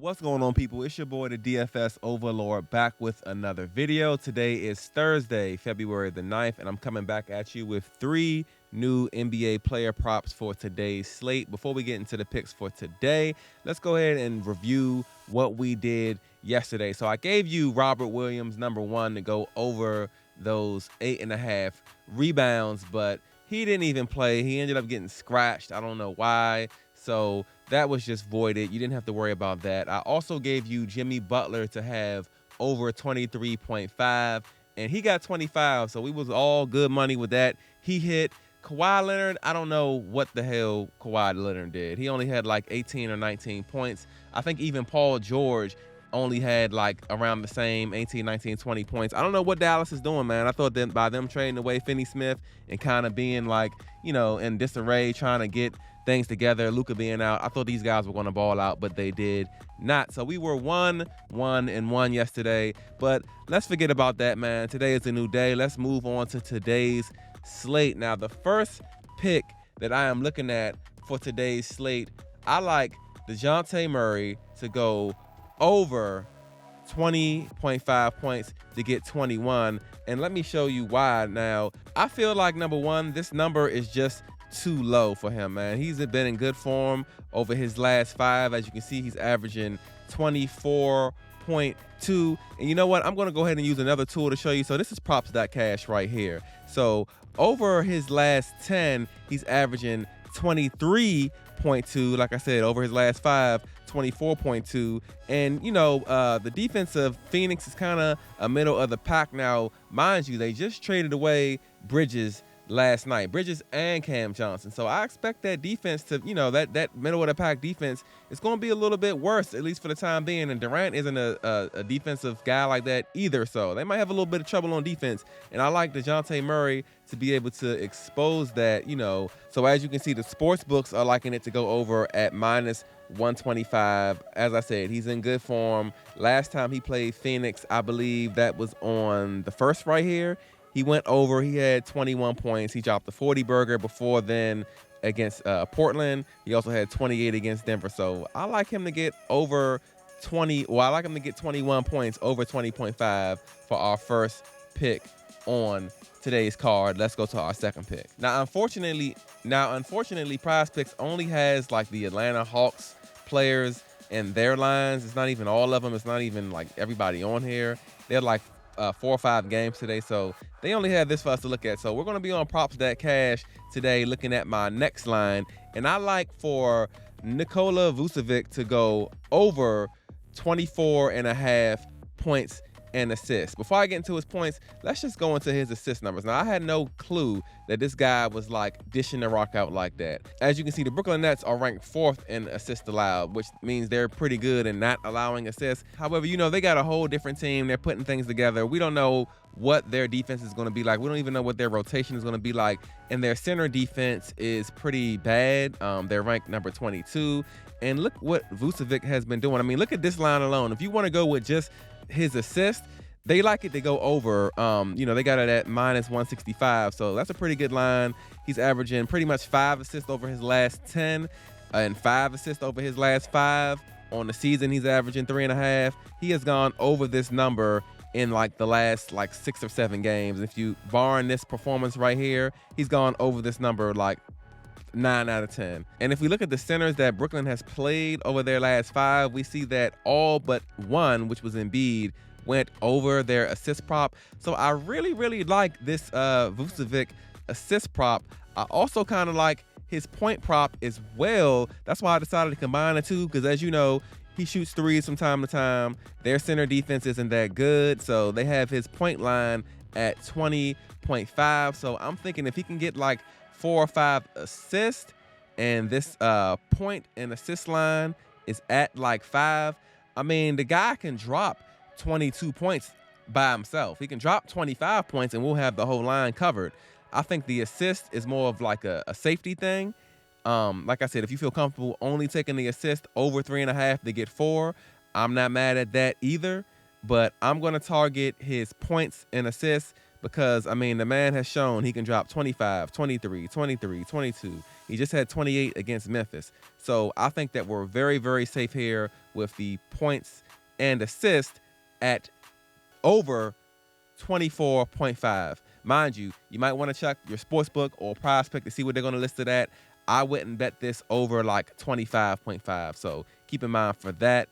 What's going on, people? It's your boy, the DFS Overlord, back with another video. Today is Thursday, February the 9th, and I'm coming back at you with 3 new NBA player props for today's slate. Before we get into the picks for today, let's go ahead and review what we did yesterday. So I gave you Robert Williams, #1, to go over those 8.5 rebounds, but he didn't even play. He ended up getting scratched. I don't know why. So that was just voided. You didn't have to worry about that. I also gave you Jimmy Butler to have over 23.5, and he got 25, so we was all good money with that. He hit. Kawhi Leonard, I don't know what the hell Kawhi Leonard did. He only had like 18 or 19 points. I think even Paul George only had like around the same 18, 19, 20 points. I don't know what Dallas is doing, man. I thought that by them trading away Finney-Smith and kind of being like, in disarray, trying to get things together, Luka being out, I thought these guys were going to ball out, but they did not. So we were 1-1 yesterday, but let's forget about that, man. Today is a new day. Let's move on to today's slate. Now, the first pick that I am looking at for today's slate, I like the Jonte Murray to go over 20.5 points to get 21. And let me show you why. Now, I feel like, #1, this number is just too low for him, man. He's been in good form over his last 5. As you can see, he's averaging 24.2. And you know what? I'm going to go ahead and use another tool to show you. So this is props.cash right here. So over his last 10, he's averaging 23.2. Like I said, over his last 5, 24.2. And the defense of Phoenix is kind of a middle of the pack. Now, mind you, they just traded away Bridges last night, Bridges and Cam Johnson. So I expect that defense to, that middle of the pack defense is going to be a little bit worse, at least for the time being. And Durant isn't a defensive guy like that either. So they might have a little bit of trouble on defense. And I like DeJounte Murray to be able to expose that, So as you can see, the sports books are liking it to go over at -125. As I said, he's in good form. Last time he played Phoenix, I believe that was on the first right here. He went over. He had 21 points. He dropped the 40 burger before then against Portland. He also had 28 against Denver. So I like him to get over 20. Well, I like him to get 21 points, over 20.5 for our first pick on today's card. Let's go to our second pick. Now, unfortunately, Prizepicks only has like the Atlanta Hawks players in their lines. It's not even all of them. It's not even like everybody on here. They're like 4 or 5 games today, so they only have this for us to look at. So we're going to be on props.cash today looking at my next line, and I like for Nikola Vucevic to go over 24.5 points and assists. Before I get into his points, let's just go into his assist numbers. Now, I had no clue that this guy was like dishing the rock out like that. As you can see, the Brooklyn Nets are ranked 4th in assists allowed, which means they're pretty good in not allowing assists. However, they got a whole different team. They're putting things together. We don't know what their defense is going to be like. We don't even know what their rotation is going to be like. And their center defense is pretty bad. They're ranked number 22. And look what Vucevic has been doing. I mean, look at this line alone. If you want to go with just his assist, they like it to go over. They got it at -165, so that's a pretty good line. He's averaging pretty much 5 assists over his last 10 and 5 assists over his last 5. On the season, he's averaging 3.5. He has gone over this number in like the last 6 or 7 games. If you barring this performance right here, he's gone over this number like 9 out of 10. And if we look at the centers that Brooklyn has played over their last 5, we see that all but one, which was Embiid, went over their assist prop. So I really, really like this Vucevic assist prop. I also kind of like his point prop as well. That's why I decided to combine the two, because as you know, he shoots threes from time to time. Their center defense isn't that good, so they have his point line at 20.5. So I'm thinking if he can get like 4 or 5 assists, and this point and assist line is at like 5, I mean, the guy can drop 22 points by himself. He can drop 25 points and we'll have the whole line covered. I think the assist is more of like a safety thing. Like I said, if you feel comfortable only taking the assist over 3.5 to get 4, I'm not mad at that either. But I'm going to target his points and assists because, I mean, the man has shown he can drop 25, 23, 23, 22. He just had 28 against Memphis. So I think that we're very, very safe here with the points and assist at over 24.5. Mind you, you might want to check your Sportsbook or Prizepicks to see what they're going to list it at. I wouldn't bet this over like 25.5. So keep in mind for that.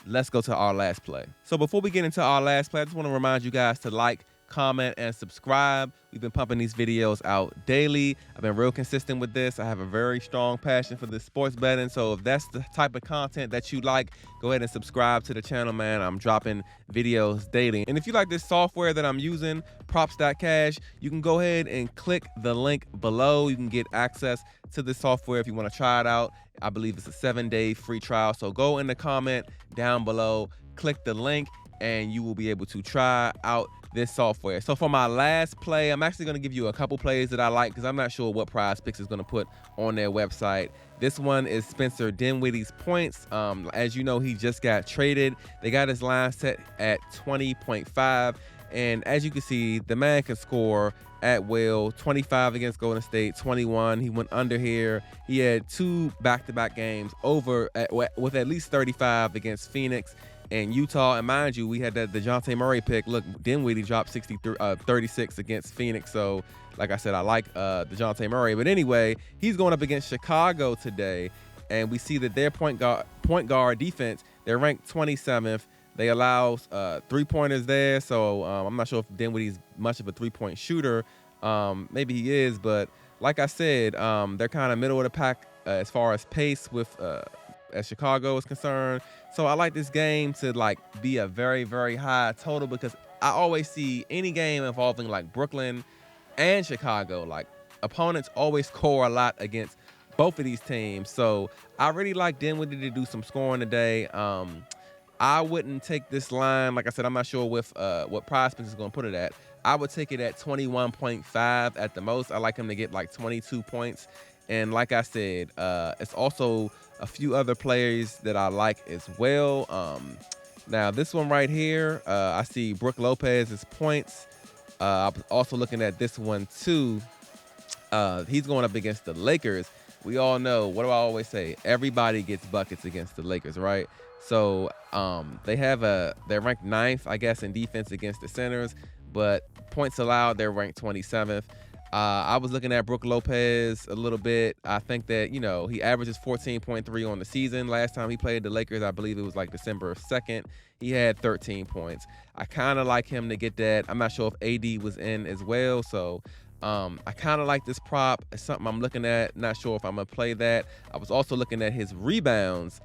Let's go to our last play. So before we get into our last play, I just want to remind you guys to like, comment, and subscribe. We've been pumping these videos out daily. I've been real consistent with this. I have a very strong passion for this sports betting. So if that's the type of content that you like, go ahead and subscribe to the channel, man. I'm dropping videos daily. And if you like this software that I'm using, props.cash, you can go ahead and click the link below. You can get access to the software if you want to try it out. I believe it's a 7-day free trial. So go in the comment down below, click the link, and you will be able to try out this software. So for my last play, I'm actually going to give you a couple plays that I like because I'm not sure what Prizepicks is going to put on their website. This one is Spencer Dinwiddie's points. As you know, he just got traded. They got his line set at 20.5. And as you can see, the man can score at will. 25 against Golden State, 21. He went under here. He had 2 back-to-back games over with at least 35 against Phoenix and Utah. And mind you, we had the Jonte Murray pick. Look, Dinwiddie dropped 36 against Phoenix. So, like I said, I like the Jonte Murray. But anyway, he's going up against Chicago today. And we see that their point guard defense, they're ranked 27th. They allow 3-pointers there. So I'm not sure if Dinwiddie's much of a 3-point shooter. Maybe he is. But like I said, they're kind of middle of the pack as far as pace with as Chicago is concerned. So I like this game to like be a very, very high total because I always see any game involving like Brooklyn and Chicago, like opponents always score a lot against both of these teams. So I really like Dinwiddie to do some scoring today. I wouldn't take this line. Like I said, I'm not sure with what Prizepicks is going to put it at. I would take it at 21.5 at the most. I like him to get like 22 points. And like I said, it's also a few other players that I like as well. Now, this one right here, I see Brook Lopez's points. I'm also looking at this one, too. He's going up against the Lakers. We all know, what do I always say? Everybody gets buckets against the Lakers, right? So they're ranked 9th, I guess, in defense against the centers. But points allowed, they're ranked 27th. I was looking at Brook Lopez a little bit. I think that, you know, he averages 14.3 on the season. Last time he played the Lakers, I believe it was like December 2nd. He had 13 points. I kind of like him to get that. I'm not sure if AD was in as well. So I kind of like this prop. It's something I'm looking at. Not sure if I'm going to play that. I was also looking at his rebounds.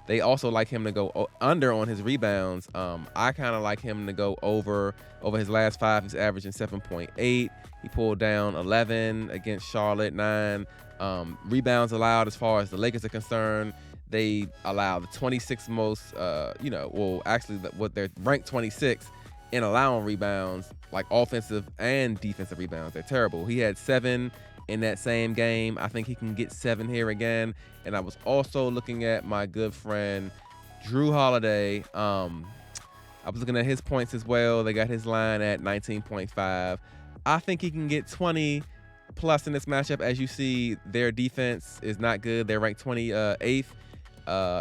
They also like him to go under on his rebounds. I kind of like him to go over his last 5. He's averaging 7.8. He pulled down 11 against Charlotte, 9. Rebounds allowed as far as the Lakers are concerned. They allow the 26th most, what they're ranked 26 in allowing rebounds, like offensive and defensive rebounds. They're terrible. He had 7 in that same game. I think he can get 7 here again. And I was also looking at my good friend Drew Holiday. I was looking at his points as well. They got his line at 19.5. I think he can get 20 plus in this matchup. As you see, their defense is not good. They're ranked 28th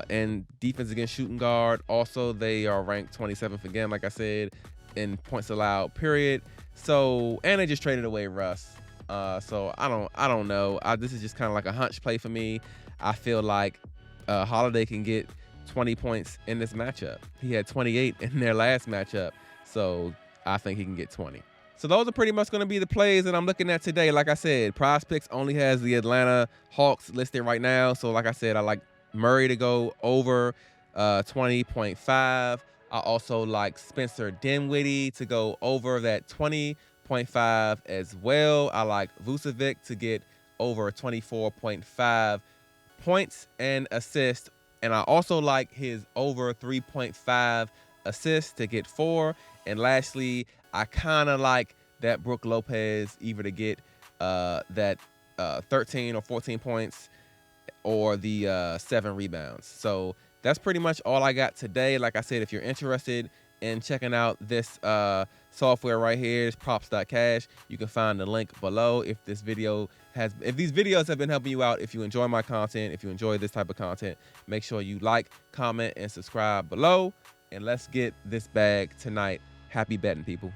in defense against shooting guard. Also, they are ranked 27th again, like I said, in points allowed, period. So, and they just traded away Russ. So I don't know. This is just kind of like a hunch play for me. I feel like Holiday can get 20 points in this matchup. He had 28 in their last matchup, so I think he can get 20. So those are pretty much going to be the plays that I'm looking at today. Like I said, Prizepicks only has the Atlanta Hawks listed right now. So like I said, I like Murray to go over 20.5. I also like Spencer Dinwiddie to go over that 20.5 as well. I like Vucevic to get over 24.5 points and assists. And I also like his over 3.5 assists to get 4. And lastly, I kind of like that Brook Lopez either to get that 13 or 14 points or the 7 rebounds. So that's pretty much all I got today. Like I said, if you're interested in checking out this software right here. It's props.cash. You can find the link below. If these videos have been helping you out, if you enjoy my content, if you enjoy this type of content, make sure you like, comment, and subscribe below. And let's get this bag tonight. Happy betting, people.